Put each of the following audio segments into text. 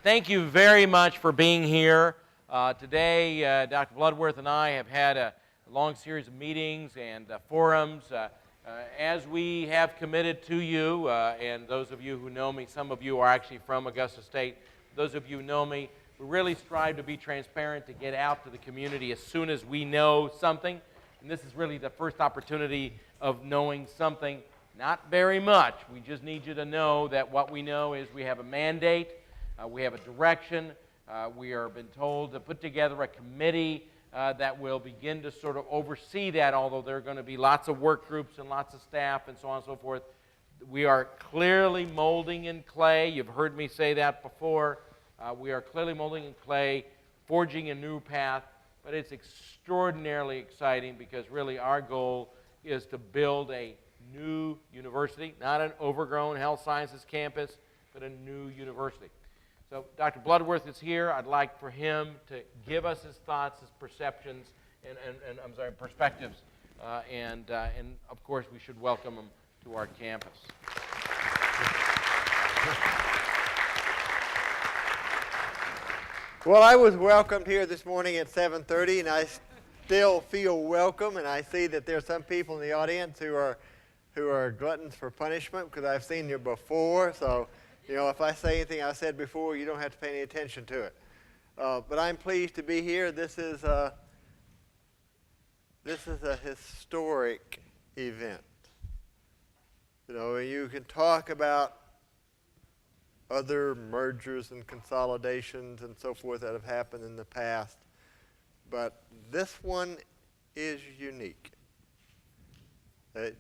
Thank you very much for being here. Today, Dr. Bloodworth and I have had a long series of meetings and forums. As we have committed to you, and those of you who know me, some of you are actually from Augusta State. Those of you who know me, we really strive to be transparent, to get out to the community as soon as we know something. And this is really the first opportunity of knowing something. Not very much. We just need you to know that what we know is we have a mandate. We have a direction. We are been told to put together a committee that will begin to sort of oversee that, although there are going to be lots of work groups and lots of staff and so on and so forth. We are clearly molding in clay. You've heard me say that before. We are clearly molding in clay, forging a new path, but it's extraordinarily exciting because really our goal is to build a new university, not an overgrown health sciences campus, but a new university. So Dr. Bloodworth is here. I'd like for him to give us his thoughts, his perceptions, and perspectives. And of course, we should welcome him to our campus. Well, I was welcomed here this morning at 7:30, and I still feel welcome. And I see that there are some people in the audience who are gluttons for punishment because I've seen you before. So, you know, if I say anything I said before, you don't have to pay any attention to it. But I'm pleased to be here. This is a historic event. You know, you can talk about other mergers and consolidations and so forth that have happened in the past, but this one is unique. I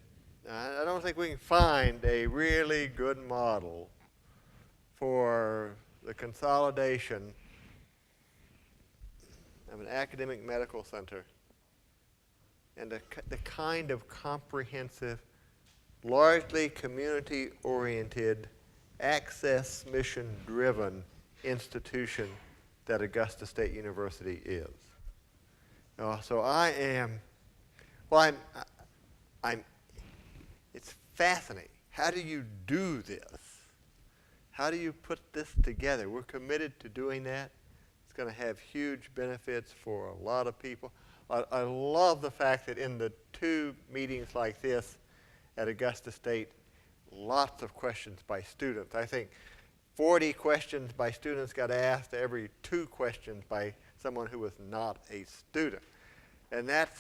don't think we can find a really good model for the consolidation of an academic medical center and the kind of comprehensive, largely community-oriented, access mission-driven institution that Augusta State University is. So it's fascinating. How do you do this? How do you put this together? We're committed to doing that. It's going to have huge benefits for a lot of people. I love the fact that in the two meetings like this at Augusta State, lots of questions by students. I think 40 questions by students got asked, every 2 questions by someone who was not a student. And that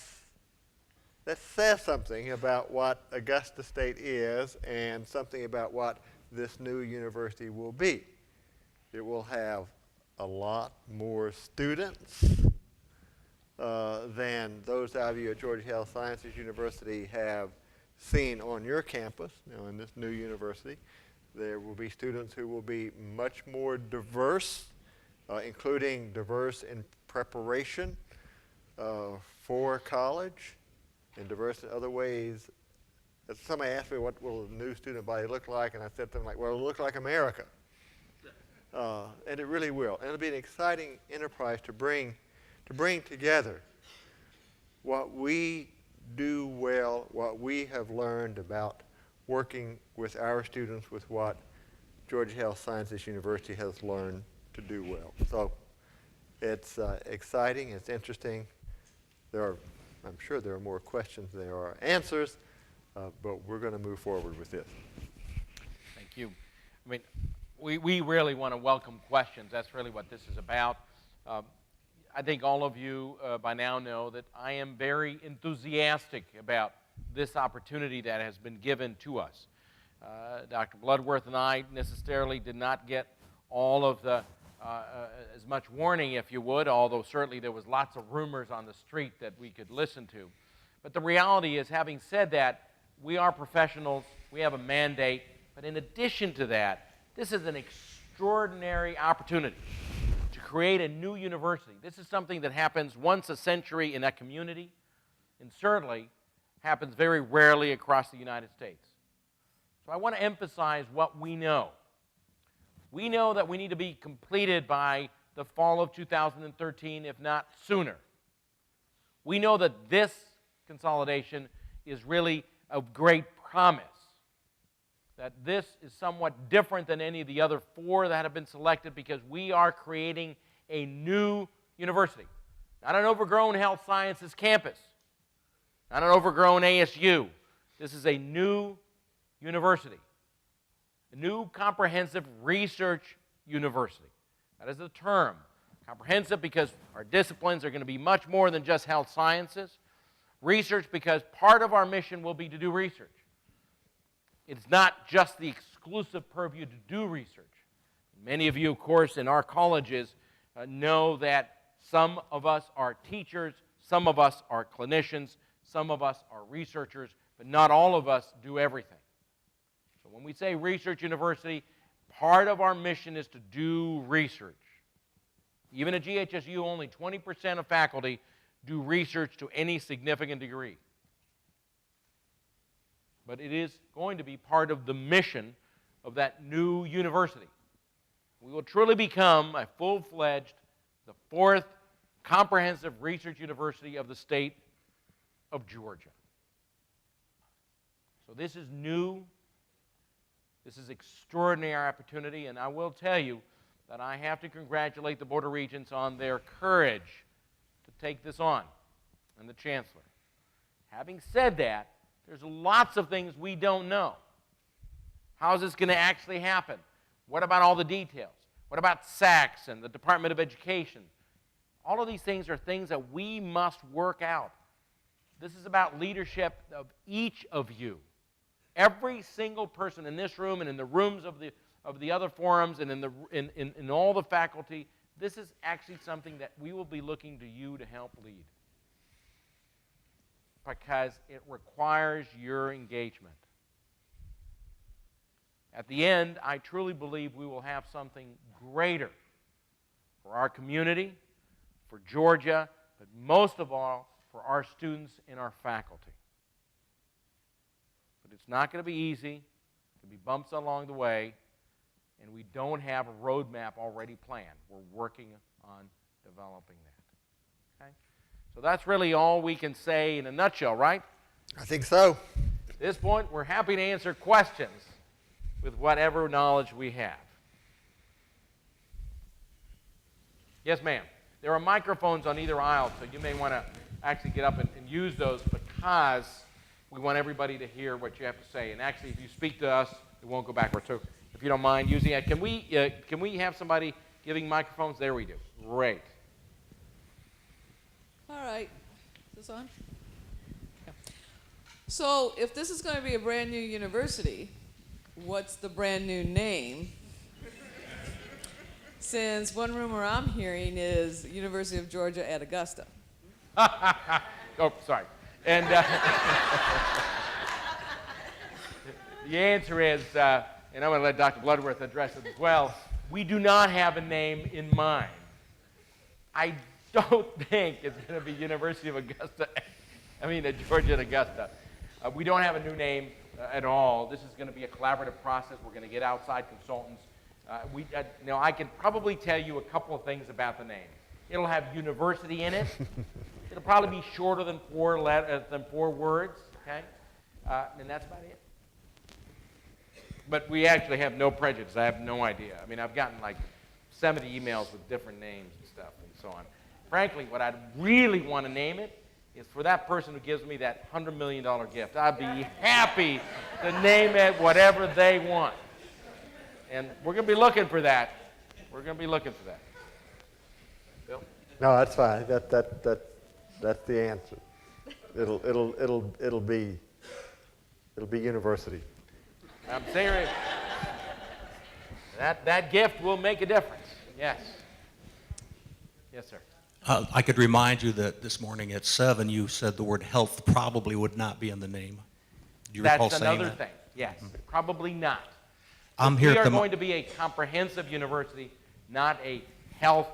says something about what Augusta State is and something about what this new university will be. It will have a lot more students than those of you at Georgia Health Sciences University have seen on your campus, in this new university. There will be students who will be much more diverse, including diverse in preparation for college and diverse in other ways. Somebody asked me, what will the new student body look like? And I said something like, well, it'll look like America. And it really will. And it'll be an exciting enterprise to bring together what we do well, what we have learned about working with our students with what Georgia Health Sciences University has learned to do well. So it's exciting, it's interesting. I'm sure there are more questions than there are answers, but we're going to move forward with this. Thank you. I mean, we really want to welcome questions. That's really what this is about. I think all of you by now know that I am very enthusiastic about this opportunity that has been given to us. Dr. Bloodworth and I necessarily did not get all of the, as much warning, if you would, although certainly there was lots of rumors on the street that we could listen to. But the reality is, having said that, we are professionals, we have a mandate, but in addition to that, this is an extraordinary opportunity to create a new university. This is something that happens once a century in that community, and certainly happens very rarely across the United States. So I want to emphasize what we know. We know that we need to be completed by the fall of 2013, if not sooner. We know that this consolidation is really of great promise. that this is somewhat different than any of the other 4 that have been selected because we are creating a new university. Not an overgrown health sciences campus, not an overgrown ASU. This is a new university, a new comprehensive research university. That is the term. Comprehensive because our disciplines are going to be much more than just health sciences. Research because part of our mission will be to do research. It's not just the exclusive purview to do research. Many of you, of course, in our colleges know that some of us are teachers, some of us are clinicians, some of us are researchers, but not all of us do everything. So when we say research university, part of our mission is to do research. Even at GHSU, only 20% of faculty do research to any significant degree. But it is going to be part of the mission of that new university. We will truly become a full-fledged, the 4th comprehensive research university of the state of Georgia. So this is new. This is extraordinary opportunity, and I will tell you that I have to congratulate the Board of Regents on their courage to take this on, and the Chancellor. Having said that, there's lots of things we don't know. How is this going to actually happen? What about all the details? What about SACS and the Department of Education? All of these things are things that we must work out. This is about leadership of each of you. Every single person in this room and in the rooms of the other forums and in all the faculty, this is actually something that we will be looking to you to help lead, because it requires your engagement. At the end, I truly believe we will have something greater for our community, for Georgia, but most of all for our students and our faculty. But it's not going to be easy. There'll be bumps along the way, and we don't have a roadmap already planned. We're working on developing that. Okay? So that's really all we can say in a nutshell, right? I think so. At this point, we're happy to answer questions with whatever knowledge we have. Yes, ma'am. There are microphones on either aisle, so you may want to actually get up and use those, because we want everybody to hear what you have to say. And actually, if you speak to us, it won't go backwards. So if you don't mind using it, can we have somebody giving microphones? There we do. Great. All right. Is this on? Yeah. So if this is going to be a brand new university, what's the brand new name? Since one rumor I'm hearing is University of Georgia at Augusta. Oh, sorry. And the answer is, and I'm going to let Dr. Bloodworth address it as well, we do not have a name in mind. I don't think it's going to be University of Augusta, Georgia and Augusta. We don't have a new name at all. This is going to be a collaborative process. We're going to get outside consultants. I can probably tell you a couple of things about the name. It'll have university in it. It'll probably be shorter than 4 words, okay? And that's about it. But we actually have no prejudice. I have no idea. I've gotten like 70 emails with different names and stuff and so on. Frankly, what I'd really want to name it is for that person who gives me that $100 million gift. I'd be happy to name it whatever they want. And we're going to be looking for that. We're going to be looking for that. Bill? No, that's fine. That's the answer. It'll be university. I'm serious. That gift will make a difference. Yes. Yes, sir. I could remind you that this morning at 7 you said the word health probably would not be in the name. Do you recall saying that? That's another thing. Yes, probably not. We are going to be a comprehensive university, not a health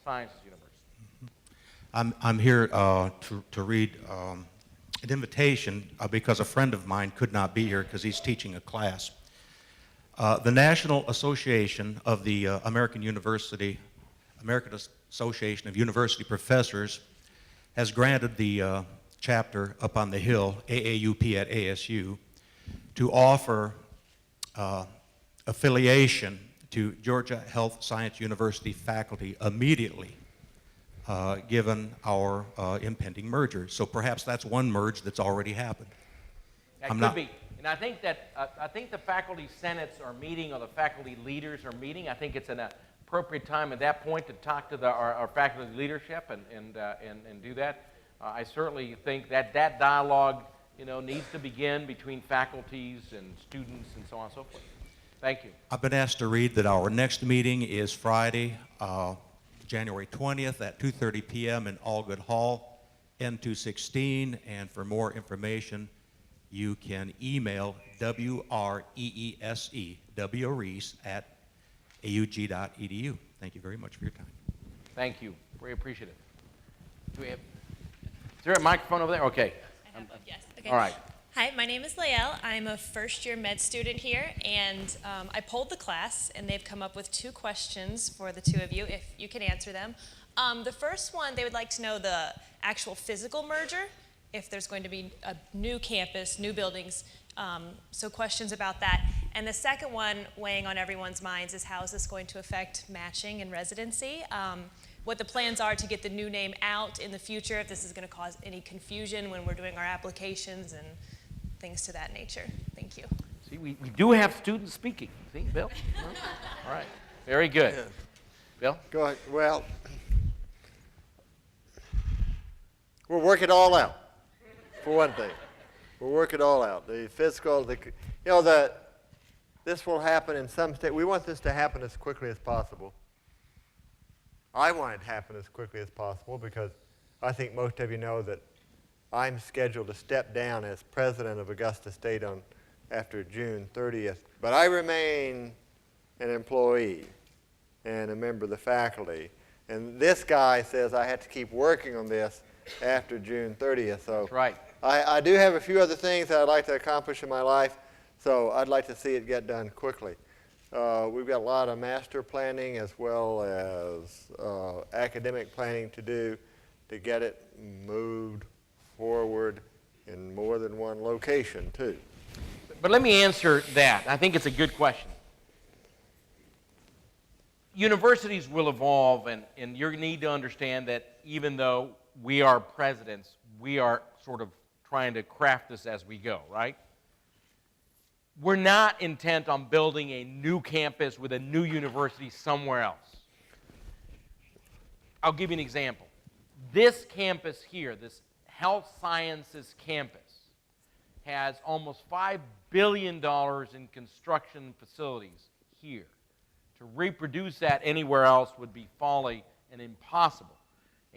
sciences university. I'm here to read an invitation because a friend of mine could not be here because he's teaching a class. The National Association of the American Association of University Professors has granted the chapter up on the Hill, AAUP at ASU, to offer affiliation to Georgia Health Science University faculty immediately, given our impending merger. So perhaps that's one merge that's already happened. That could be. And I think that I think the faculty senates are meeting, or the faculty leaders are meeting. I think it's an appropriate time at that point to talk to our faculty leadership and do that. I certainly think that that dialogue, needs to begin between faculties and students and so on and so forth. Thank you. I've been asked to read that our next meeting is Friday, January 20th at 2:30 p.m. in Allgood Hall, N216. And for more information, you can email WREESE at aug.edu. Thank you very much for your time. Thank you. Very appreciative. Do we have? Is there a microphone over there? Okay. I have, yes. Okay. All right. Hi, my name is Lael. I'm a first-year med student here, and I polled the class, and they've come up with 2 questions for the 2 of you, if you can answer them. The first one, they would like to know the actual physical merger, if there's going to be a new campus, new buildings, so questions about that. And the second one, weighing on everyone's minds, is how is this going to affect matching and residency? What the plans are to get the new name out in the future, if this is going to cause any confusion when we're doing our applications and things to that nature. Thank you. See, we do have students speaking. See, Bill? All right. Very good. Yeah. Bill? Go ahead. Well, we'll work it all out, for one thing. We'll work it all out. The fiscal, this will happen in some state. We want this to happen as quickly as possible. I want it to happen as quickly as possible because I think most of you know that I'm scheduled to step down as president of Augusta State after June 30th. But I remain an employee and a member of the faculty. And this guy says I have to keep working on this after June 30th. So That's right. I do have a few other things that I'd like to accomplish in my life, so I'd like to see it get done quickly. We've got a lot of master planning as well as academic planning to do to get it moved forward in more than one location, too. But let me answer that. I think it's a good question. Universities will evolve, and you need to understand that even though we are presidents, we are sort of trying to craft this as we go, right? We're not intent on building a new campus with a new university somewhere else. I'll give you an example. This campus here, this health sciences campus, has almost $5 billion in construction facilities here. To reproduce that anywhere else would be folly and impossible.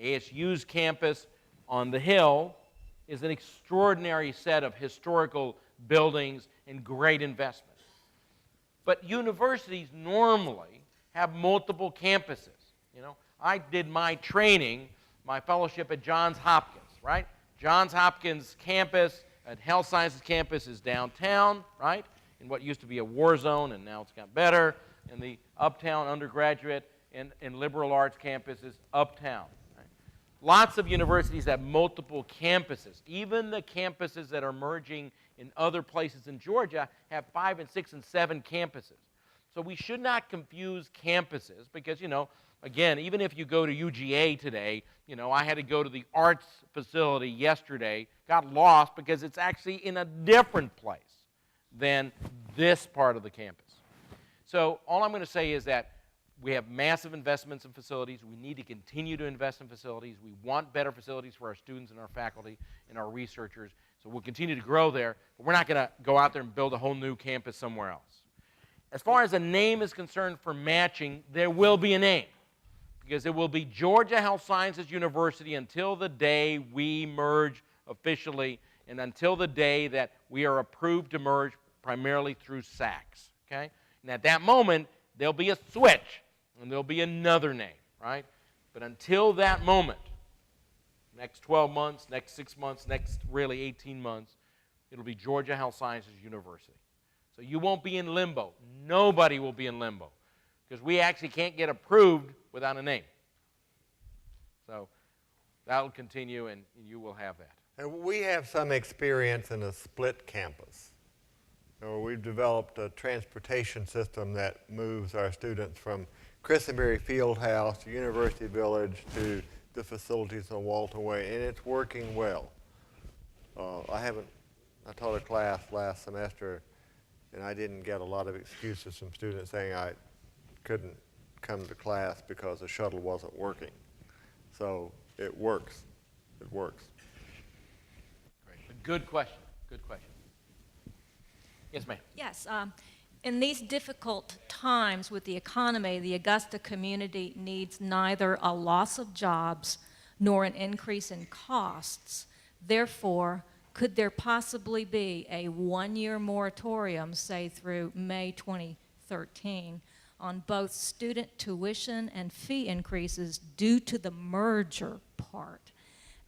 ASU's campus on the Hill is an extraordinary set of historical buildings and great investment. But universities normally have multiple campuses. I did my training, my fellowship at Johns Hopkins, right? Johns Hopkins campus, at Health Sciences campus is downtown, right? In what used to be a war zone, and now it's got better. And the uptown undergraduate and liberal arts campus is uptown. Right? Lots of universities have multiple campuses. Even the campuses that are merging in other places in Georgia have 5 and 6 and 7 campuses. So we should not confuse campuses because, again, even if you go to UGA today, I had to go to the arts facility yesterday, got lost because it's actually in a different place than this part of the campus. So all I'm going to say is that we have massive investments in facilities. We need to continue to invest in facilities. We want better facilities for our students and our faculty and our researchers. So we'll continue to grow there, but we're not going to go out there and build a whole new campus somewhere else. As far as a name is concerned for matching, there will be a name because it will be Georgia Health Sciences University until the day we merge officially and until the day that we are approved to merge primarily through SACS, okay? And at that moment, there'll be a switch, and there'll be another name, right? But until that moment, next 12 months, next 6 months, next really 18 months, it'll be Georgia Health Sciences University. So you won't be in limbo. Nobody will be in limbo because we actually can't get approved without a name. So that'll continue, and you will have that. And we have some experience in a split campus. We've developed a transportation system that moves our students from Christenberry Fieldhouse to University Village to the facilities on Walton Way, and it's working well. I taught a class last semester, and I didn't get a lot of excuses from students saying I couldn't come to class because the shuttle wasn't working. So it works. It works. Great. Good question. Good question. Yes, ma'am. Yes. In these difficult times with the economy, the Augusta community needs neither a loss of jobs nor an increase in costs. Therefore, could there possibly be a one-year moratorium, say through May 2013, on both student tuition and fee increases due to the merger part,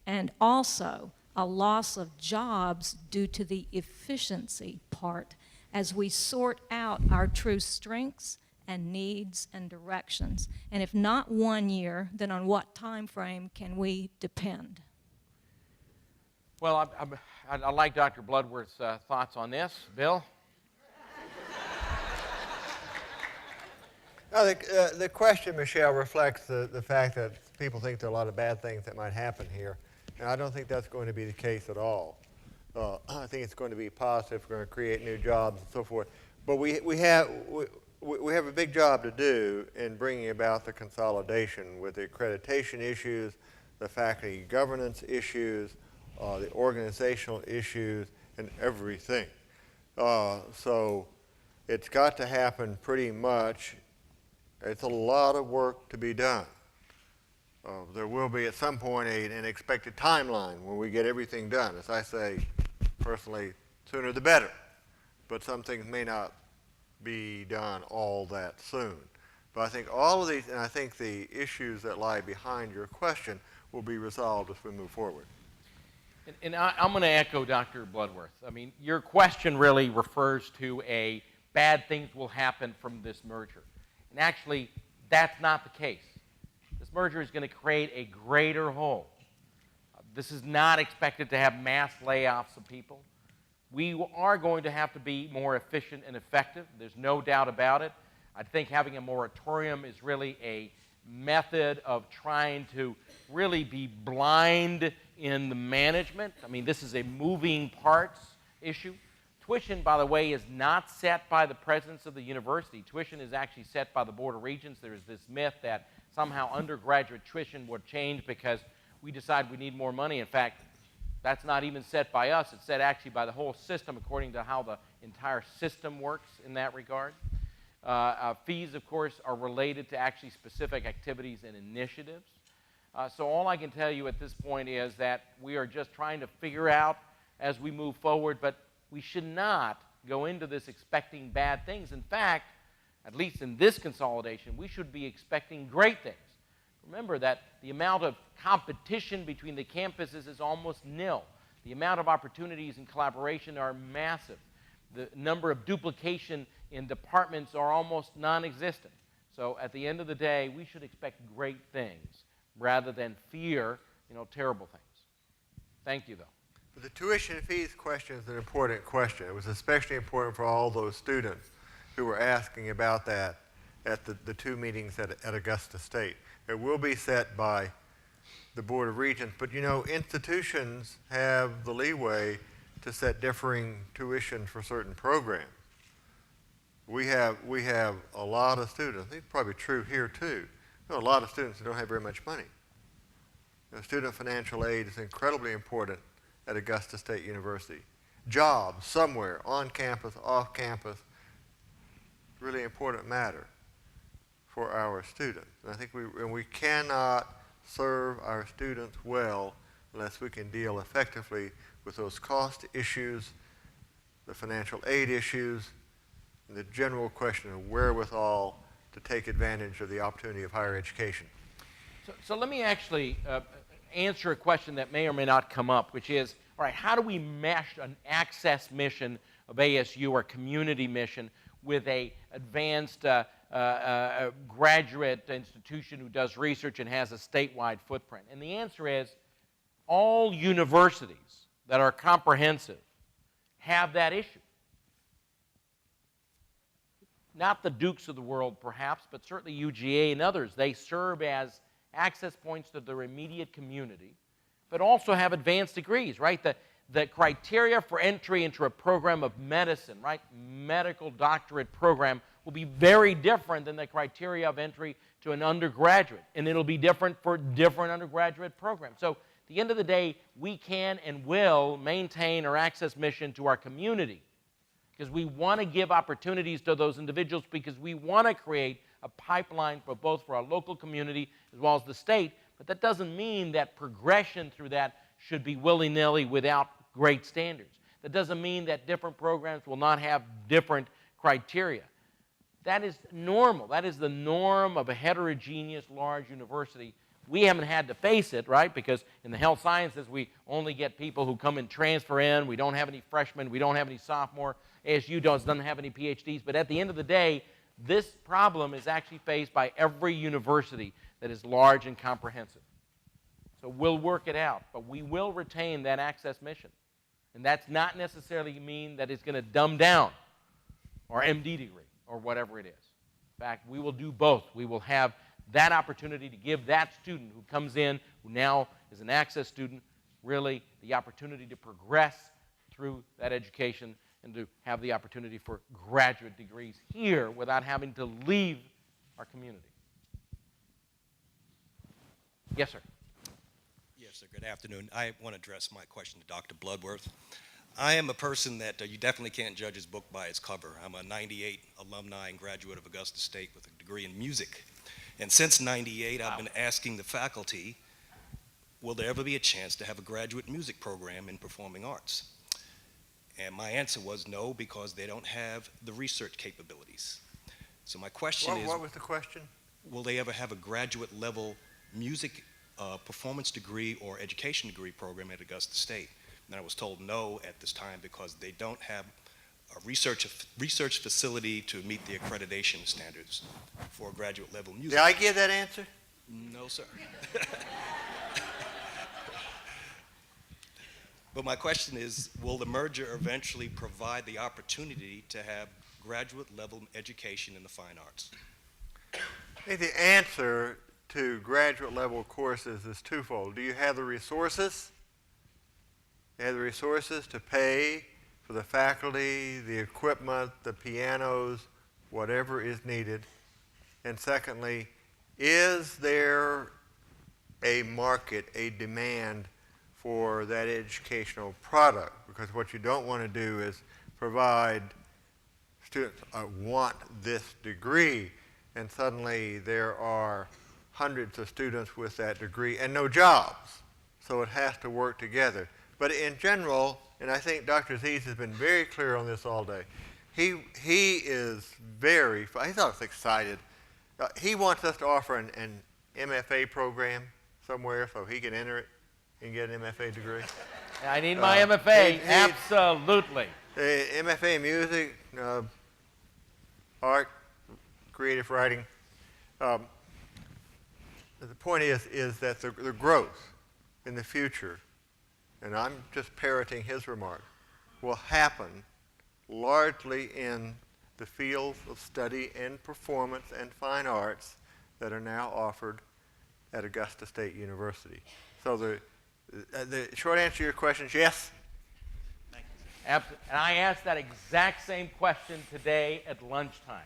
and also a loss of jobs due to the efficiency part, as we sort out our true strengths and needs and directions? And if not 1 year, then on what time frame can we depend? Well, I like Dr. Bloodworth's thoughts on this. Bill? I think the question, Michelle, reflects the fact that people think there are a lot of bad things that might happen here. And I don't think that's going to be the case at all. I think it's going to be positive. We're going to create new jobs and so forth. But we have a big job to do in bringing about the consolidation with the accreditation issues, the faculty governance issues, the organizational issues, and everything. So it's got to happen pretty much. It's a lot of work to be done. There will be at some point an expected timeline when we get everything done. As I say, personally, sooner the better. But some things may not be done all that soon. But I think all of these, and I think the issues that lie behind your question will be resolved as we move forward. And I'm going to echo Dr. Bloodworth. I mean, your question really refers to bad things will happen from this merger. And actually, that's not the case. This merger is going to create a greater whole. This is not expected to have mass layoffs of people. We are going to have to be more efficient and effective. There's no doubt about it. I think having a moratorium is really a method of trying to really be blind in the management. I mean, this is a moving parts issue. Tuition, by the way, is not set by the presidents of the university. Tuition is actually set by the Board of Regents. There is this myth that somehow undergraduate tuition would change because we decide we need more money. In fact, that's not even set by us. It's set actually by the whole system according to how the entire system works in that regard. Fees, of course, are related to actually specific activities and initiatives. So all I can tell you at this point is that we are just trying to figure out as we move forward, but we should not go into this expecting bad things. In fact, at least in this consolidation, we should be expecting great things. Remember that the amount of competition between the campuses is almost nil. The amount of opportunities and collaboration are massive. The number of duplication in departments are almost non-existent. So at the end of the day, we should expect great things rather than fear, terrible things. Thank you, though. The tuition and fees question is an important question. It was especially important for all those students who were asking about that at the two meetings at Augusta State. It will be set by the Board of Regents, but institutions have the leeway to set differing tuition for certain programs. We have a lot of students, I think it's probably true here too, a lot of students who don't have very much money. Student financial aid is incredibly important at Augusta State University. Jobs somewhere, on campus, off campus, really important matter for our students. And I think we cannot serve our students well unless we can deal effectively with those cost issues, the financial aid issues, and the general question of wherewithal to take advantage of the opportunity of higher education. So let me actually answer a question that may or may not come up, which is, all right, how do we mesh an access mission of ASU or community mission with a advanced graduate institution who does research and has a statewide footprint? And the answer is all universities that are comprehensive have that issue. not the Dukes of the world perhaps, but certainly UGA and others. They serve as access points to their immediate community, but also have advanced degrees, right? The criteria for entry into a program of medicine, right, medical doctorate program, will be very different than the criteria of entry to an undergraduate, and it'll be different for different undergraduate programs. So at the end of the day, we can and will maintain our access mission to our community because we want to give opportunities to those individuals, because we want to create a pipeline for both for our local community as well as the state. But that doesn't mean that progression through that should be willy-nilly without great standards. That doesn't mean that different programs will not have different criteria. That is normal. That is the norm of a heterogeneous large university. We haven't had to face it, right? Because in the health sciences, we only get people who come and transfer in. We don't have any freshmen. We don't have any sophomore. ASU doesn't have any PhDs. But at the end of the day, this problem is actually faced by every university that is large and comprehensive. So we'll work it out, but we will retain that access mission. And that's not necessarily mean that it's going to dumb down our MD degree or whatever it is. In fact, we will do both. We will have that opportunity to give that student who comes in, who now is an access student, really the opportunity to progress through that education and to have the opportunity for graduate degrees here without having to leave our community. Yes, sir. Yes, sir. Good afternoon. I want to address my question to Dr. Bloodworth. I am a person that you definitely can't judge his book by its cover. I'm a 98 alumni and graduate of Augusta State with a degree in music. And since 98, I've been asking the faculty, will there ever be a chance to have a graduate music program in performing arts? And my answer was no, because they don't have the research capabilities. So my question is, What was the question? will they ever have a graduate level music performance degree or education degree program at Augusta State? And I was told no at this time because they don't have a research facility to meet the accreditation standards for graduate level music. Did I give that answer? No, sir. But my question is, will the merger eventually provide the opportunity to have graduate level education in the fine arts? I think the answer to graduate level courses is twofold. Do you have the resources? You have the resources to pay for the faculty, the equipment, the pianos, whatever is needed? And secondly, is there a market, a demand for that educational product? Because what you don't want to do is provide students want this degree, and suddenly there are hundreds of students with that degree and no jobs. So it has to work together. But in general, and I think Dr. Aziz has been very clear on this all day, he is he's always excited. He wants us to offer an MFA program somewhere so he can enter it and get an MFA degree. I need my MFA, absolutely. MFA in music, art, creative writing. The point is that the growth in the future, and I'm just parroting his remark, will happen largely in the fields of study and performance and fine arts that are now offered at Augusta State University. So the short answer to your question is yes. And I asked that exact same question today at lunchtime.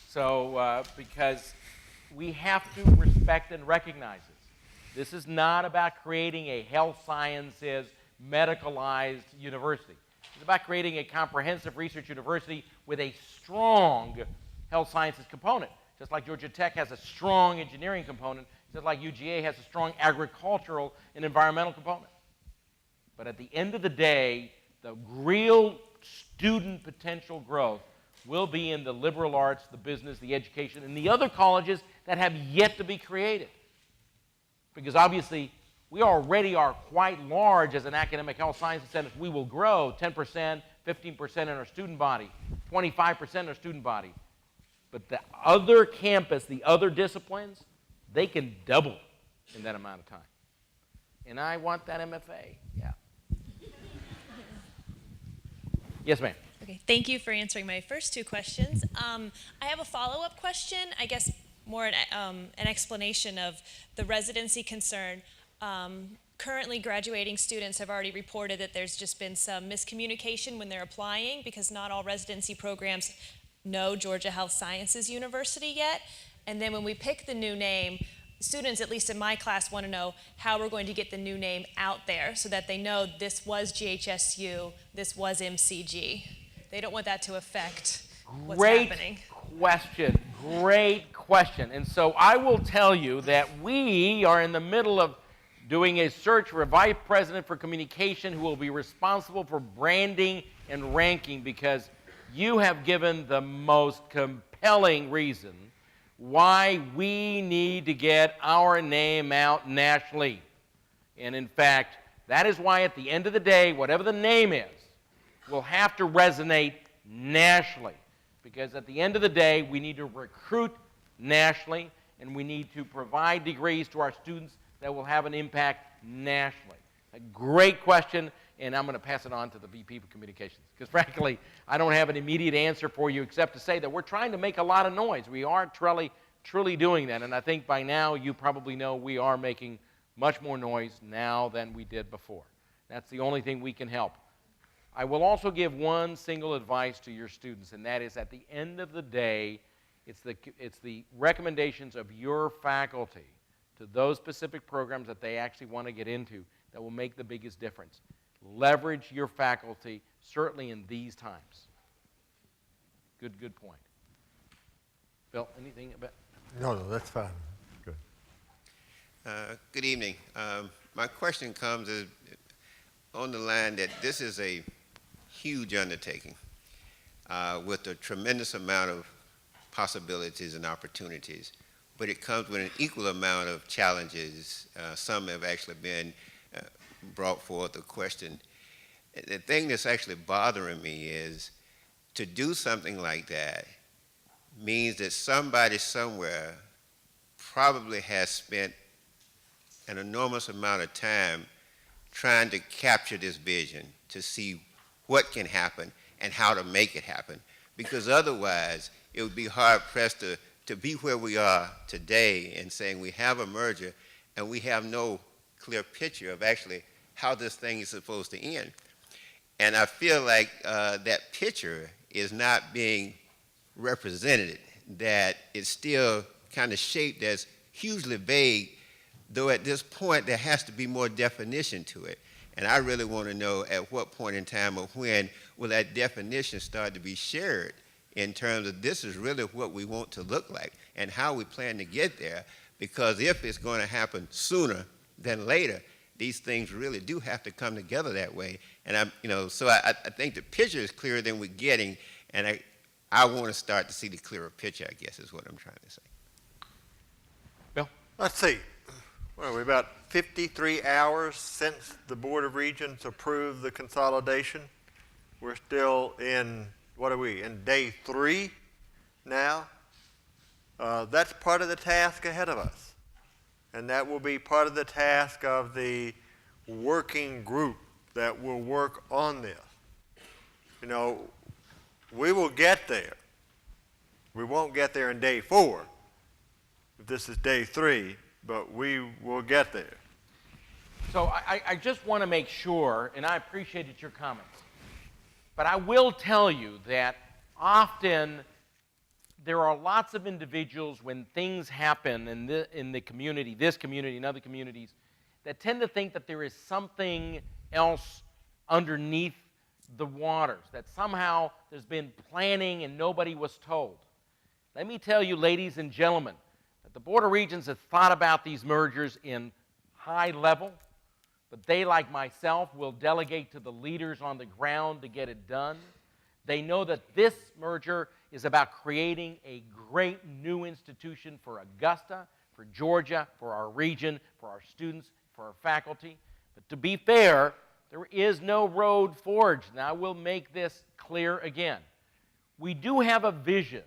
So, because we have to respect and recognize this. This is not about creating a health sciences, medicalized university. It's about creating a comprehensive research university with a strong health sciences component. Just like Georgia Tech has a strong engineering component, just like UGA has a strong agricultural and environmental component. But at the end of the day, the real student potential growth will be in the liberal arts, the business, the education, and the other colleges that have yet to be created. Because obviously, we already are quite large as an academic health sciences center. We will grow 10%, 15% in our student body, 25% in our student body. But the other campus, the other disciplines, they can double in that amount of time. And I want that MFA, yeah. Yes, ma'am. Okay, thank you for answering my first two questions. I have a follow-up question, I guess more an explanation of the residency concern. Currently graduating students have already reported that there's just been some miscommunication when they're applying because not all residency programs know Georgia Health Sciences University yet. And then when we pick the new name, students, at least in my class, want to know how we're going to get the new name out there so that they know this was GHSU, this was MCG. They don't want that to affect what's happening. Great question. And so I will tell you that we are in the middle of doing a search for a vice president for communication who will be responsible for branding and ranking, because you have given the most compelling reason why we need to get our name out nationally. And in fact, that is why at the end of the day, whatever the name is, will have to resonate nationally. Because at the end of the day, we need to recruit nationally, and we need to provide degrees to our students that will have an impact nationally. A great question, and I'm going to pass it on to the VP of Communications. Because frankly, I don't have an immediate answer for you except to say that we're trying to make a lot of noise. We are truly doing that, and I think by now you probably know we are making much more noise now than we did before. That's the only thing we can help. I will also give one single advice to your students, and that is at the end of the day, it's the recommendations of your faculty to those specific programs that they actually want to get into that will make the biggest difference. Leverage your faculty, certainly in these times. Good point. Bill, anything about? No, that's fine. Good. Good evening. My question comes on the line that this is a huge undertaking with a tremendous amount of possibilities and opportunities, but it comes with an equal amount of challenges. Some have actually been brought forth a question. The thing that's actually bothering me is to do something like that means that somebody somewhere probably has spent an enormous amount of time trying to capture this vision to see what can happen and how to make it happen. Because otherwise, it would be hard-pressed to be where we are today and saying we have a merger and we have no clear picture of actually how this thing is supposed to end. And I feel like that picture is not being represented, that it's still kind of shaped as hugely vague, though at this point there has to be more definition to it. And I really want to know at what point in time or when will that definition start to be shared in terms of this is really what we want to look like and how we plan to get there. Because if it's going to happen sooner than later, these things really do have to come together that way. And I think the picture is clearer than we're getting, and I want to start to see the clearer picture, I guess is what I'm trying to say. Bill? Let's see. Well, we're about 53 hours since the Board of Regents approved the consolidation. We're still in, what are we, in day 3 now? That's part of the task ahead of us. And that will be part of the task of the working group that will work on this. You know, we will get there. We won't get there in day 4, if this is day 3, but we will get there. So I just want to make sure, and I appreciated your comments, but I will tell you that often there are lots of individuals when things happen in the community, this community and other communities, that tend to think that there is something else underneath the waters, that somehow there's been planning and nobody was told. Let me tell you, ladies and gentlemen, that the Board of Regents has thought about these mergers in high level, but they, like myself, will delegate to the leaders on the ground to get it done. They know that this merger is about creating a great new institution for Augusta, for Georgia, for our region, for our students, for our faculty. But to be fair, there is no road forged. Now, I will make this clear again. We do have a vision.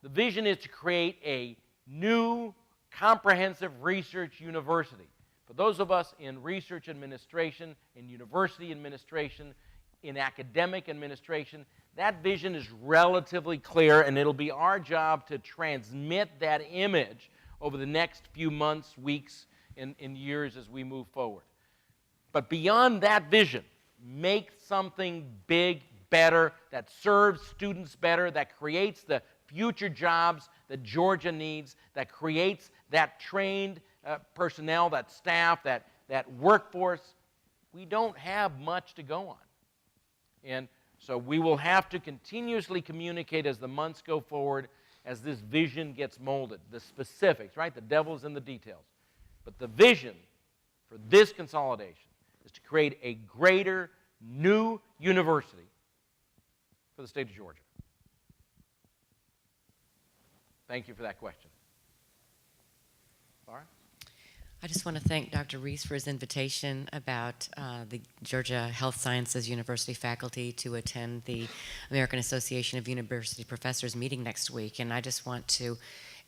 The vision is to create a new comprehensive research university. For those of us in research administration, in university administration, in academic administration. That vision is relatively clear, and it'll be our job to transmit that image over the next few months, weeks, and years as we move forward. But beyond that vision, make something big, better, that serves students better, that creates the future jobs that Georgia needs, that creates that trained personnel, that staff, that workforce. We don't have much to go on. And so we will have to continuously communicate as the months go forward, as this vision gets molded. The specifics, right? The devil's in the details. But the vision for this consolidation is to create a greater, new university for the state of Georgia. Thank you for that question. Laura? I just want to thank Dr. Reese for his invitation about the Georgia Health Sciences University faculty to attend the American Association of University Professors meeting next week. And I just want to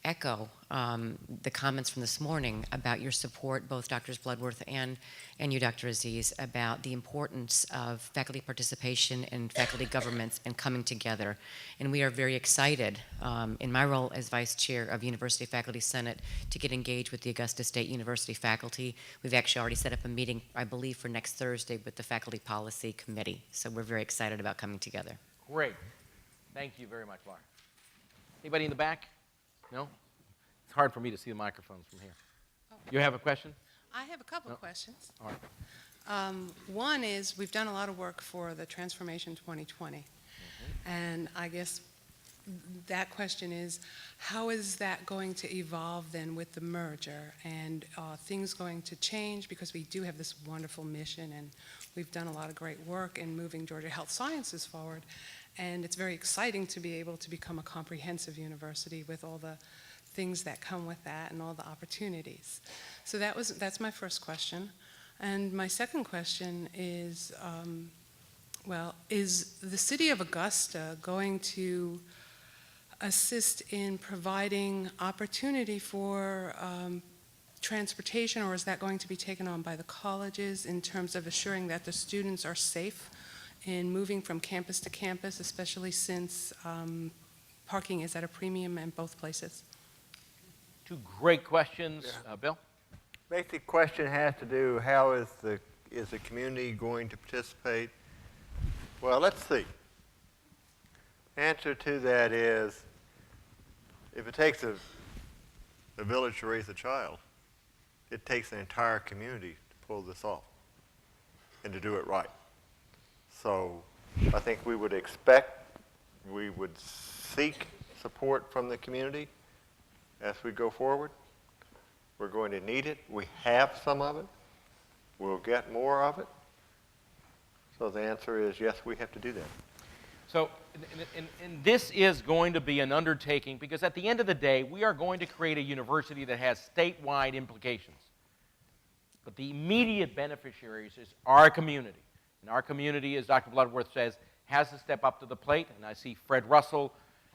echo the comments from this morning about your support, both Drs. Bloodworth and you, Dr. Aziz, about the importance of faculty participation and faculty governments and coming together. And we are very excited, in my role as Vice Chair of University Faculty Senate, to get engaged with the Augusta State University faculty. We've actually already set up a meeting, I believe, for next Thursday with the Faculty Policy Committee. So we're very excited about coming together. Great. Thank you very much, Laura. Anybody in the back? No? It's hard for me to see the microphones from here. You have a question? I have a couple of questions. All right. One is, we've done a lot of work for the Transformation 2020. And I guess that question is, how is that going to evolve then with the merger? And are things going to change? Because we do have this wonderful mission, and we've done a lot of great work in moving Georgia Health Sciences forward. And it's very exciting to be able to become a comprehensive university with all the things that come with that and all the opportunities. So that's my first question. And my second question is, is the city of Augusta going to assist in providing opportunity for transportation, or is that going to be taken on by the colleges in terms of assuring that the students are safe in moving from campus to campus, especially since parking is at a premium in both places? Two great questions. Bill? Basic question has to do, how is the community going to participate? Well, let's see. Answer to that is, if it takes a village to raise a child, it takes an entire community to pull this off and to do it right. So I think we would seek support from the community as we go forward. We're going to need it. We have some of it. We'll get more of it. So the answer is yes, we have to do that. So, and this is going to be an undertaking, because at the end of the day, we are going to create a university that has statewide implications. But the immediate beneficiaries is our community. And our community, as Dr. Bloodworth says, has to step up to the plate. And I see Fred Russell,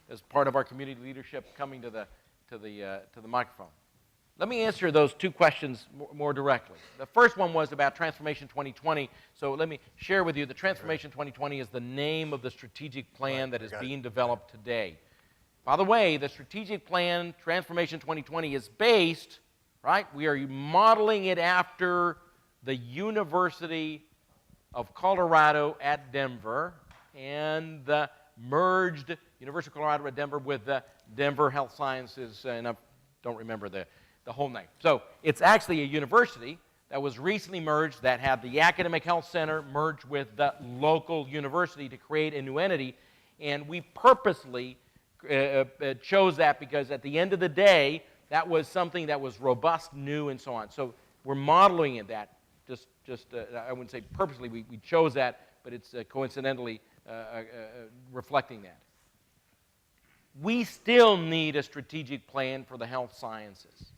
as part of our community leadership, coming to the microphone. Let me answer those two questions more directly. The first one was about Transformation 2020. So let me share with you, the Transformation 2020 is the name of the strategic plan that is being developed today. By the way, the strategic plan, Transformation 2020, is based, right? We are modeling it after the University of Colorado at Denver and the merged University of Colorado at Denver with the Denver Health Sciences, and I don't remember the whole name. So it's actually a university that was recently merged, that had the Academic Health Center merged with the local university to create a new entity, and we purposely chose that because at the end of the day, that was something that was robust, new, and so on. So we're modeling it that. I wouldn't say purposely we chose that, but it's coincidentally reflecting that. We still need a strategic plan for the health sciences.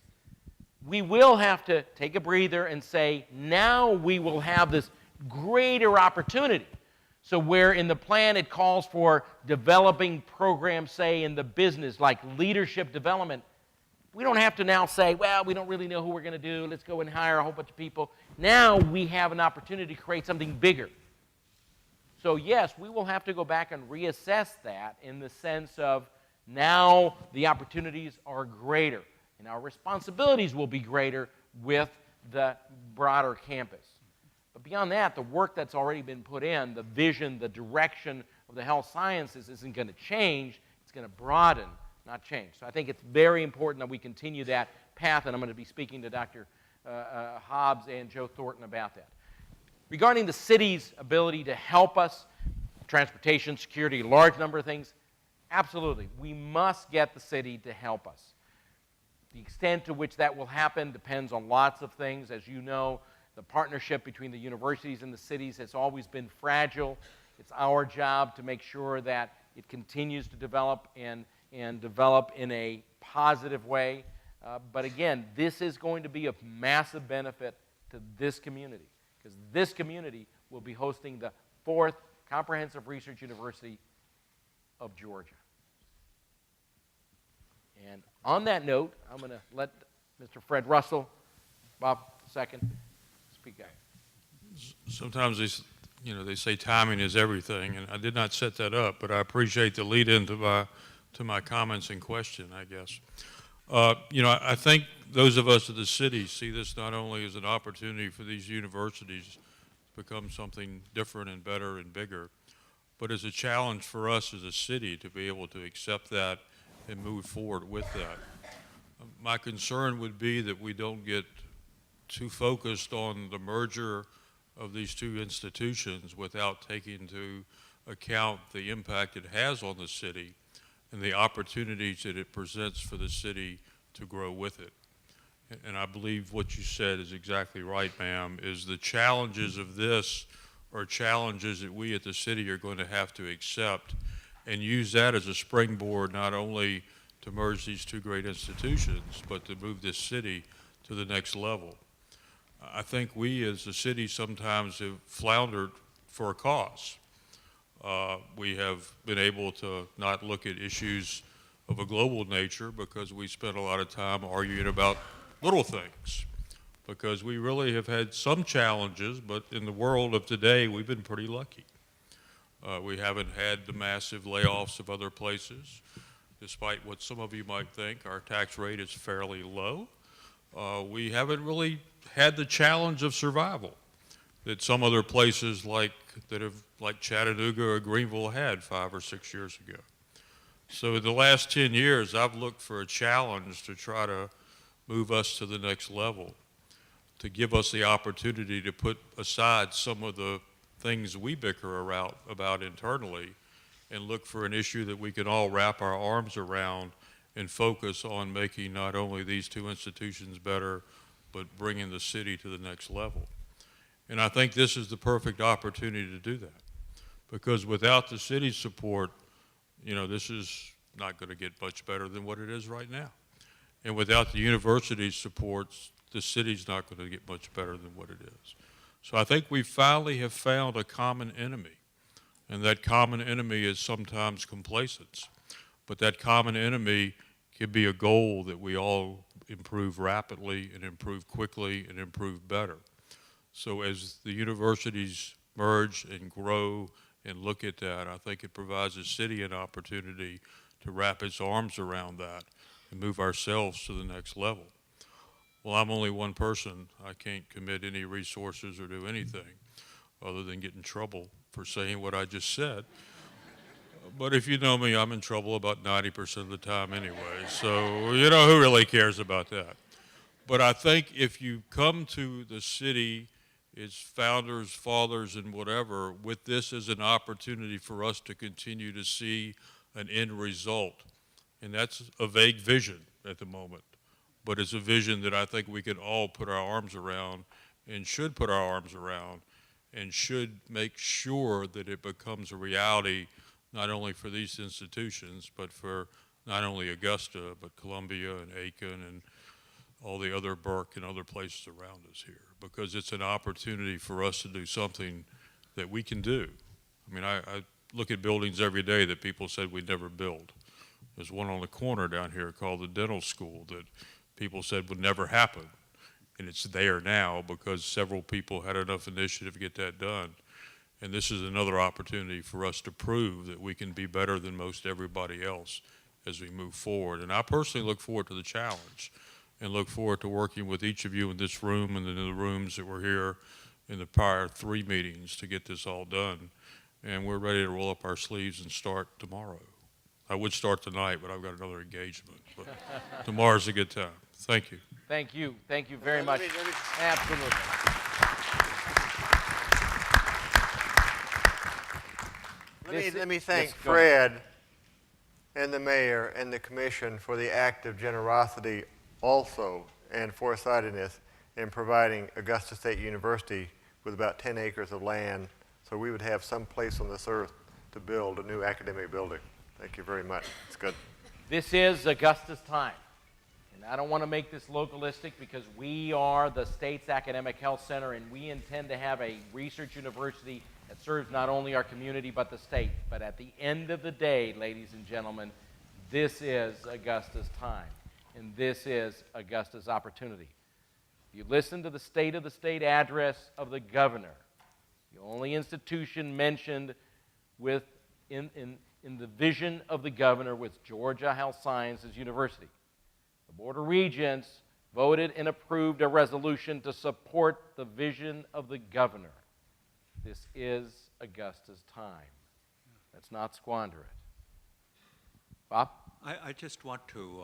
We will have to take a breather and say, now we will have this greater opportunity. So where in the plan it calls for developing programs, say, in the business, like leadership development, we don't have to now say, well, we don't really know who we're going to do. Let's go and hire a whole bunch of people. Now we have an opportunity to create something bigger. So yes, we will have to go back and reassess that in the sense of now the opportunities are greater and our responsibilities will be greater with the broader campus. But beyond that, the work that's already been put in, the vision, the direction of the health sciences isn't going to change. It's going to broaden, not change. So I think it's very important that we continue that path, and I'm going to be speaking to Dr. Hobbs and Joe Thornton about that. Regarding the city's ability to help us, transportation, security, a large number of things, absolutely. We must get the city to help us. The extent to which that will happen depends on lots of things. As you know, the partnership between the universities and the cities has always been fragile. It's our job to make sure that it continues to develop and develop in a positive way. But again, this is going to be of massive benefit to this community, because this community will be hosting the 4th Comprehensive Research University of Georgia. And on that note, I'm going to let Mr. Fred Russell, Bob, second, speak out. Sometimes they say timing is everything, and I did not set that up, but I appreciate the lead-in to my comments and question, I guess. I think those of us at the city see this not only as an opportunity for these universities to become something different and better and bigger, but as a challenge for us as a city to be able to accept that and move forward with that. My concern would be that we don't get too focused on the merger of these two institutions without taking into account the impact it has on the city and the opportunities that it presents for the city to grow with it. And I believe what you said is exactly right, ma'am, is the challenges of this are challenges that we at the city are going to have to accept and use that as a springboard not only to merge these two great institutions, but to move this city to the next level. I think we as a city sometimes have floundered for a cause. We have been able to not look at issues of a global nature because we spent a lot of time arguing about little things, because we really have had some challenges, but in the world of today, we've been pretty lucky. We haven't had the massive layoffs of other places. Despite what some of you might think, our tax rate is fairly low. We haven't really had the challenge of survival that some other places like Chattanooga or Greenville had 5 or 6 years ago. So in the last 10 years, I've looked for a challenge to try to move us to the next level, to give us the opportunity to put aside some of the things we bicker about internally and look for an issue that we can all wrap our arms around and focus on making not only these two institutions better, but bringing the city to the next level. And I think this is the perfect opportunity to do that, because without the city's support, this is not going to get much better than what it is right now. And without the university's support, the city's not going to get much better than what it is. So I think we finally have found a common enemy. And that common enemy is sometimes complacence. But that common enemy can be a goal that we all improve rapidly and improve quickly and improve better. So as the universities merge and grow and look at that, I think it provides the city an opportunity to wrap its arms around that and move ourselves to the next level. Well, I'm only one person. I can't commit any resources or do anything other than get in trouble for saying what I just said. But if you know me, I'm in trouble about 90% of the time anyway. So, who really cares about that? But I think if you come to the city, its founders, fathers, and whatever, with this as an opportunity for us to continue to see an end result, and that's a vague vision at the moment, but it's a vision that I think we can all put our arms around and should put our arms around and should make sure that it becomes a reality not only for these institutions, but for not only Augusta, but Columbia and Aiken and all the other Burke and other places around us here, because it's an opportunity for us to do something that we can do. I mean, I look at buildings every day that people said we'd never build. There's one on the corner down here called the dental school that people said would never happen. And it's there now because several people had enough initiative to get that done. And this is another opportunity for us to prove that we can be better than most everybody else as we move forward. And I personally look forward to the challenge and look forward to working with each of you in this room and in the rooms that were here in the prior 3 meetings to get this all done. And we're ready to roll up our sleeves and start tomorrow. I would start tonight, but I've got another engagement. But tomorrow's a good time. Thank you. Thank you. Thank you very much. Absolutely. Let me thank Yes, go ahead. Fred and the mayor and the commission for the act of generosity also and foresightedness in providing Augusta State University with about 10 acres of land so we would have some place on this earth to build a new academic building. Thank you very much. It's good. This is Augusta's time. And I don't want to make this localistic because we are the state's academic health center and we intend to have a research university that serves not only our community but the state. But at the end of the day, ladies and gentlemen, this is Augusta's time and this is Augusta's opportunity. If you listen to the State of the State address of the governor, the only institution mentioned in the vision of the governor was Georgia Health Sciences University. The Board of Regents voted and approved a resolution to support the vision of the governor. This is Augusta's time. Let's not squander it. Bob? I just want to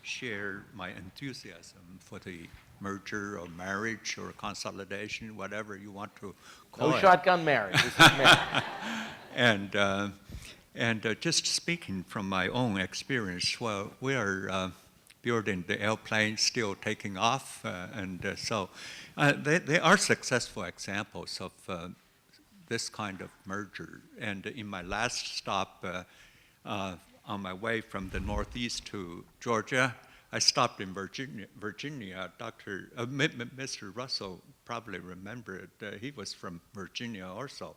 share my enthusiasm for the merger or marriage or consolidation, whatever you want to call it. No shotgun marriage. This is marriage. And just speaking from my own experience, well, we are building the airplane, still taking off, so they are successful examples of this kind of merger. And in my last stop on my way from the Northeast to Georgia, I stopped in Virginia. Mr. Russell probably remembered. He was from Virginia also.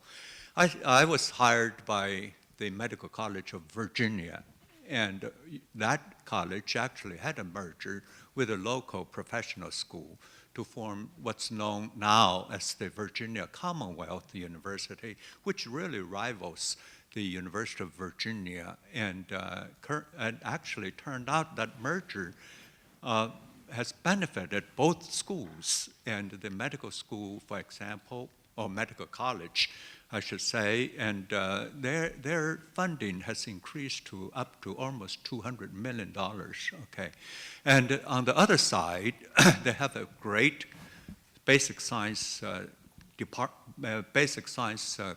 I was hired by the Medical College of Virginia, and that college actually had a merger with a local professional school to form what's known now as the Virginia Commonwealth University, which really rivals the University of Virginia, and actually turned out that merger has benefited both schools, and the medical school, for example, or medical college, I should say, and their funding has increased to up to almost $200 million, okay? And on the other side, they have a great basic science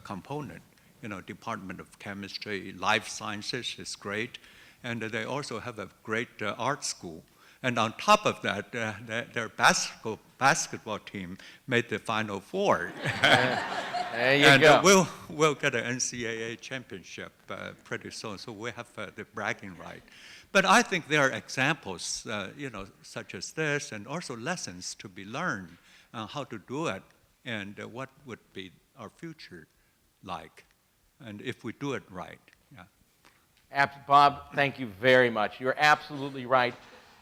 component. You know, Department of Chemistry, Life Sciences is great, and they also have a great art school. And on top of that, their basketball team made the Final Four. There you go. And we'll get an NCAA championship pretty soon, so we have the bragging right. But I think there are examples, such as this, and also lessons to be learned on how to do it, and what would be our future like, and if we do it right. Yeah. Bob, thank you very much. You're absolutely right.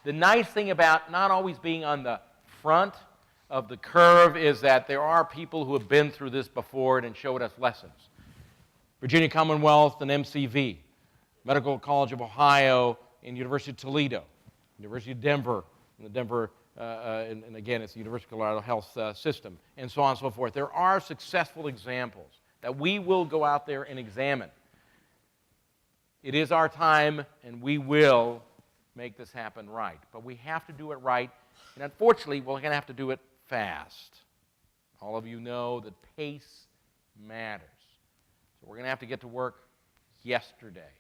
The nice thing about not always being on the front of the curve is that there are people who have been through this before and showed us lessons. Virginia Commonwealth and MCV, Medical College of Ohio and University of Toledo, University of Denver, and the Denver, and again, it's the University of Colorado Health System, and so on and so forth. There are successful examples that we will go out there and examine. It is our time, and we will make this happen right. But we have to do it right, and unfortunately, we're going to have to do it fast. All of you know that pace matters. So we're going to have to get to work yesterday.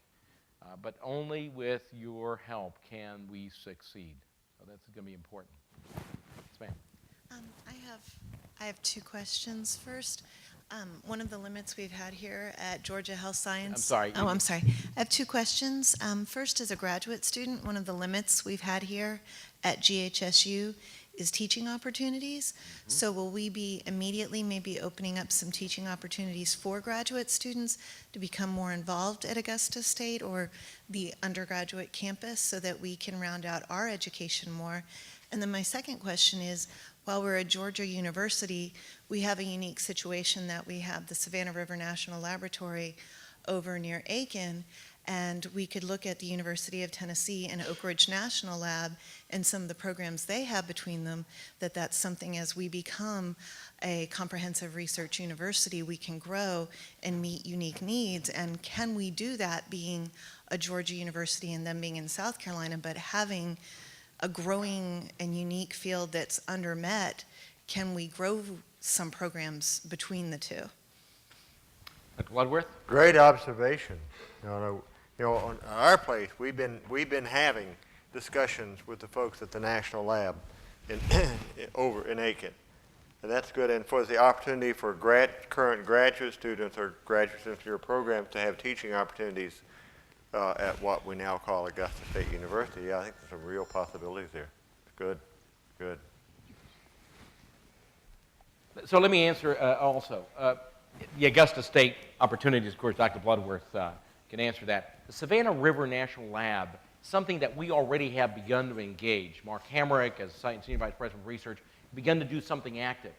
But only with your help can we succeed. So that's going to be important. Yes, ma'am. I have two questions. First, one of the limits we've had here at Georgia Health Science. I'm sorry. Oh, I'm sorry. I have two questions. First, as a graduate student, one of the limits we've had here at GHSU is teaching opportunities. Mm-hmm. So will we be immediately maybe opening up some teaching opportunities for graduate students to become more involved at Augusta State or the undergraduate campus so that we can round out our education more? And then my second question is, while we're at Georgia University, we have a unique situation that we have the Savannah River National Laboratory over near Aiken, and we could look at the University of Tennessee and Oak Ridge National Lab and some of the programs they have between them, that's something as we become a comprehensive research university, we can grow and meet unique needs. And can we do that being a Georgia University and them being in South Carolina, but having a growing and unique field that's undermet? Can we grow some programs between the two? Dr. Bloodworth? Great observation. On our place, we've been having discussions with the folks at the National Lab over in Aiken. And that's good. And for the opportunity for current graduate students or graduates into your program to have teaching opportunities at what we now call Augusta State University, yeah, I think there's some real possibilities there. Good, good. So let me answer also. The Augusta State opportunities, of course, Dr. Bloodworth can answer that. The Savannah River National Lab, something that we already have begun to engage. Mark Hamrick, as Senior Vice President of Research, begun to do something active.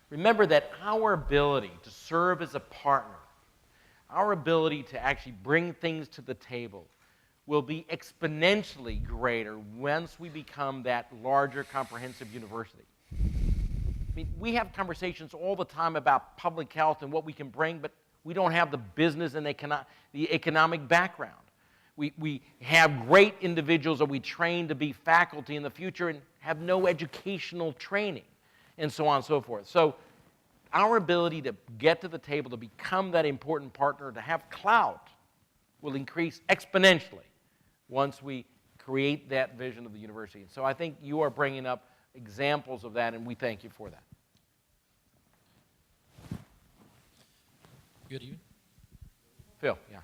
Remember that our ability to serve as a partner, our ability to actually bring things to the table will be exponentially greater once we become that larger comprehensive university. I mean, we have conversations all the time about public health and what we can bring, but we don't have the business and the economic background. We have great individuals that we train to be faculty in the future and have no educational training, and so on and so forth. So our ability to get to the table, to become that important partner, to have clout, will increase exponentially once we create that vision of the university. And so I think you are bringing up examples of that, and we thank you for that. Good evening. Phil, yeah.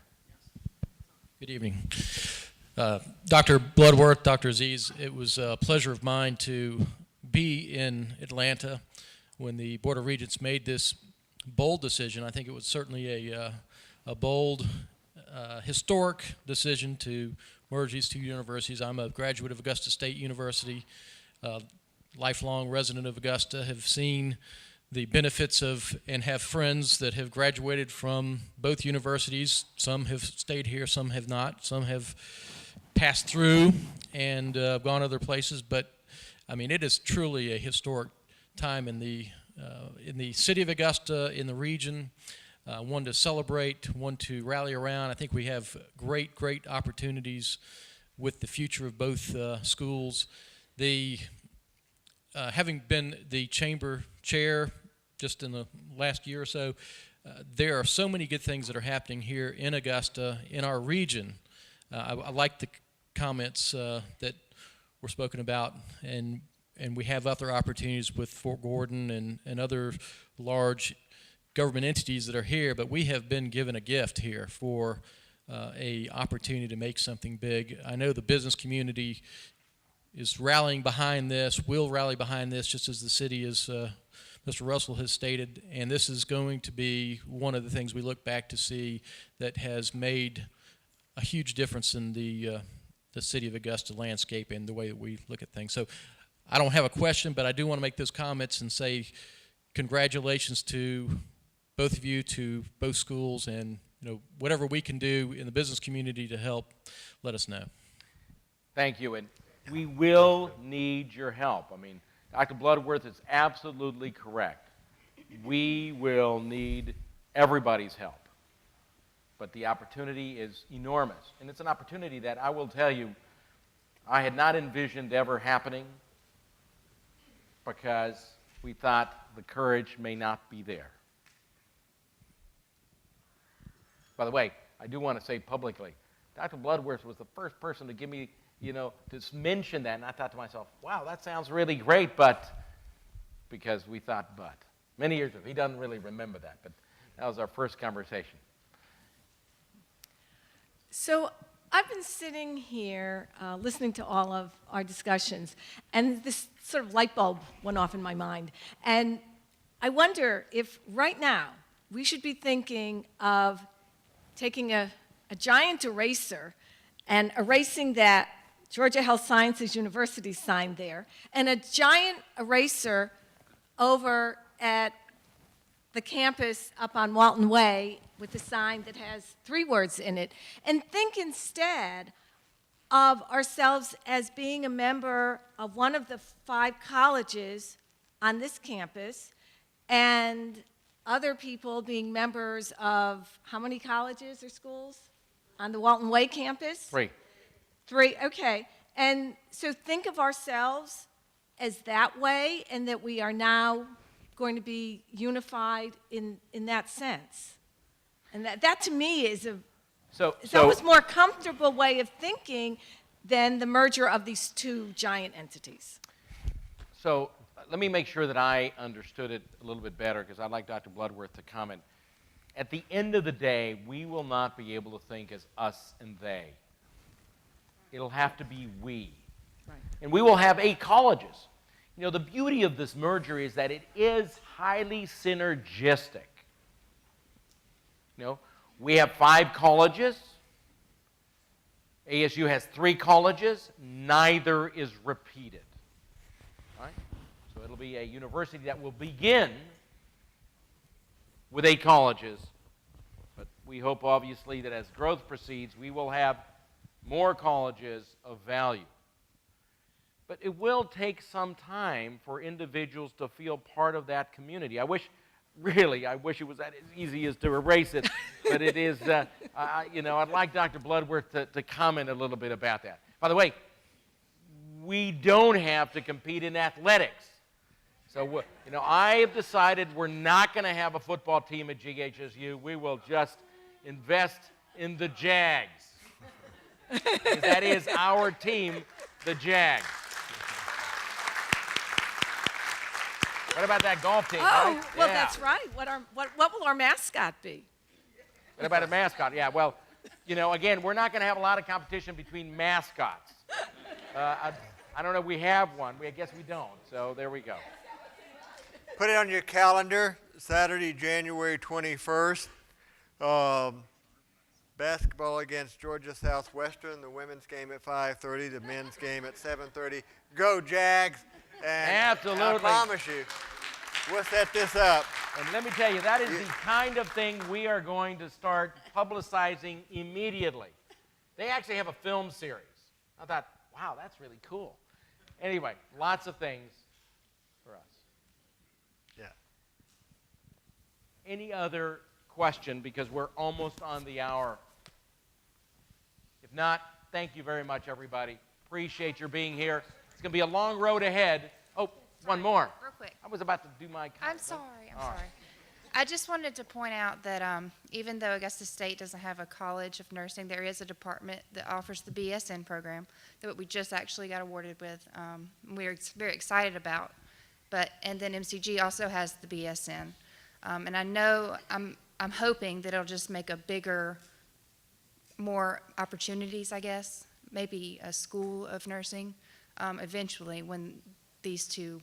Good evening. Dr. Bloodworth, Dr. Aziz, it was a pleasure of mine to be in Atlanta when the Board of Regents made this bold decision. I think it was certainly a bold, historic decision to merge these two universities. I'm a graduate of Augusta State University, lifelong resident of Augusta, have seen the benefits of and have friends that have graduated from both universities. Some have stayed here, some have not. Some have passed through and gone other places. But I mean, it is truly a historic time in the city of Augusta, in the region. One to celebrate, one to rally around. I think we have great, great opportunities with the future of both schools. Having been the chamber chair just in the last year or so, there are so many good things that are happening here in Augusta, in our region. I like the comments that were spoken about, and we have other opportunities with Fort Gordon and other large government entities that are here, but we have been given a gift here for a opportunity to make something big. I know the business community is rallying behind this, will rally behind this, just as the city is, Mr. Russell has stated, and this is going to be one of the things we look back to see that has made a huge difference in the city of Augusta landscape and the way that we look at things. So I don't have a question, but I do want to make those comments and say congratulations to both of you, to both schools, and whatever we can do in the business community to help, let us know. Thank you, and we will need your help. I mean, Dr. Bloodworth is absolutely correct. We will need everybody's help. But the opportunity is enormous. And it's an opportunity that I will tell you I had not envisioned ever happening because we thought the courage may not be there. By the way, I do want to say publicly, Dr. Bloodworth was the first person to give me, to mention that, and I thought to myself, wow, that sounds really great, but, because we thought but. Many years ago, he doesn't really remember that, but that was our first conversation. So I've been sitting here listening to all of our discussions, and this sort of light bulb went off in my mind. And I wonder if right now we should be thinking of taking a giant eraser and erasing that Georgia Health Sciences University sign there, and a giant eraser over at the campus up on Walton Way with a sign that has 3 words in it, and think instead of ourselves as being a member of one of the 5 colleges on this campus, and other people being members of how many colleges or schools on the Walton Way campus? 3. 3, okay. And so think of ourselves as that way, and that we are now going to be unified in that sense. And that to me is it's almost more comfortable way of thinking than the merger of these 2 giant entities. So let me make sure that I understood it a little bit better, because I'd like Dr. Bloodworth to comment. At the end of the day, we will not be able to think as us and they. It'll have to be we. Right. And we will have 8 colleges. You know, the beauty of this merger is that it is highly synergistic. You know, we have 5 colleges. ASU has 3 colleges. Neither is repeated. Right? So it'll be a university that will begin with 8 colleges. But we hope, obviously, that as growth proceeds, we will have more colleges of value. But it will take some time for individuals to feel part of that community. I wish it was that easy as to erase it, but it is, you know, I'd like Dr. Bloodworth to comment a little bit about that. By the way, we don't have to compete in athletics. So, you know, I have decided we're not going to have a football team at GHSU. We will just invest in the Jags. Because that is our team, the Jags. What about that golf team? Oh, right? well, Yeah. that's right. What will our mascot be? What about a mascot? Yeah, well, you know, again, we're not going to have a lot of competition between mascots. I don't know if we have one. I guess we don't. So there we go. Put it on your calendar, Saturday, January 21st. Basketball against Georgia Southwestern, the women's game at 5:30, the men's game at 7:30. Go Jags! And Absolutely. I promise you, we'll set this up. And let me tell you, that is the kind of thing we are going to start publicizing immediately. They actually have a film series. I thought, wow, that's really cool. Anyway, lots of things for us. Yeah. Any other question, because we're almost on the hour? If not, thank you very much, everybody. Appreciate your being here. It's going to be a long road ahead. Oh, one more. Real quick. I was about to do my comment. I'm sorry. I just wanted to point out that even though Augusta State doesn't have a college of nursing, there is a department that offers the BSN program that we just actually got awarded with. We're very excited about. And then MCG also has the BSN. And I know I'm hoping that it'll just make a bigger, more opportunities, I guess. Maybe a school of nursing eventually when these 2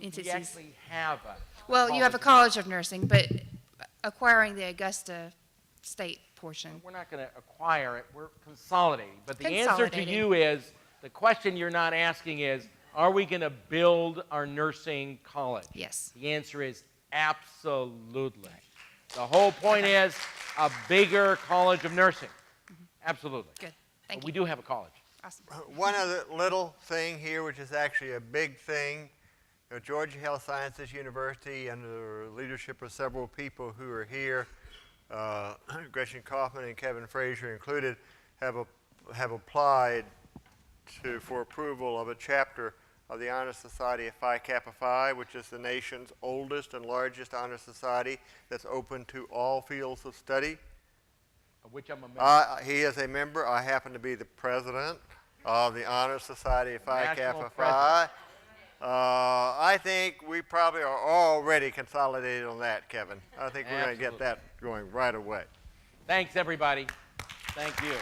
entities. We actually have a Well, you have a college of nursing, but acquiring the Augusta State portion. We're not going to acquire it. We're consolidating. But the answer to Consolidating. you is, the question you're not asking is, are we going to build our nursing college? Yes. The answer is absolutely. The whole point is a bigger college of nursing. Absolutely. Good. Thank But you. we do have a college. Awesome. One other little thing here, which is actually a big thing. You know, Georgia Health Sciences University, under the leadership of several people who are here, Gretchen Kaufman and Kevin Frazier included, have applied for approval of a chapter of the Honor Society of Phi Kappa Phi, which is the nation's oldest and largest honor society that's open to all fields of study. Of which I'm a member. He is a member. I happen to be the president of the Honor Society of Phi National Kappa Phi. I think we probably are already consolidated on that, Kevin. I think we're going to get that going right away. Thanks, everybody. Thank you.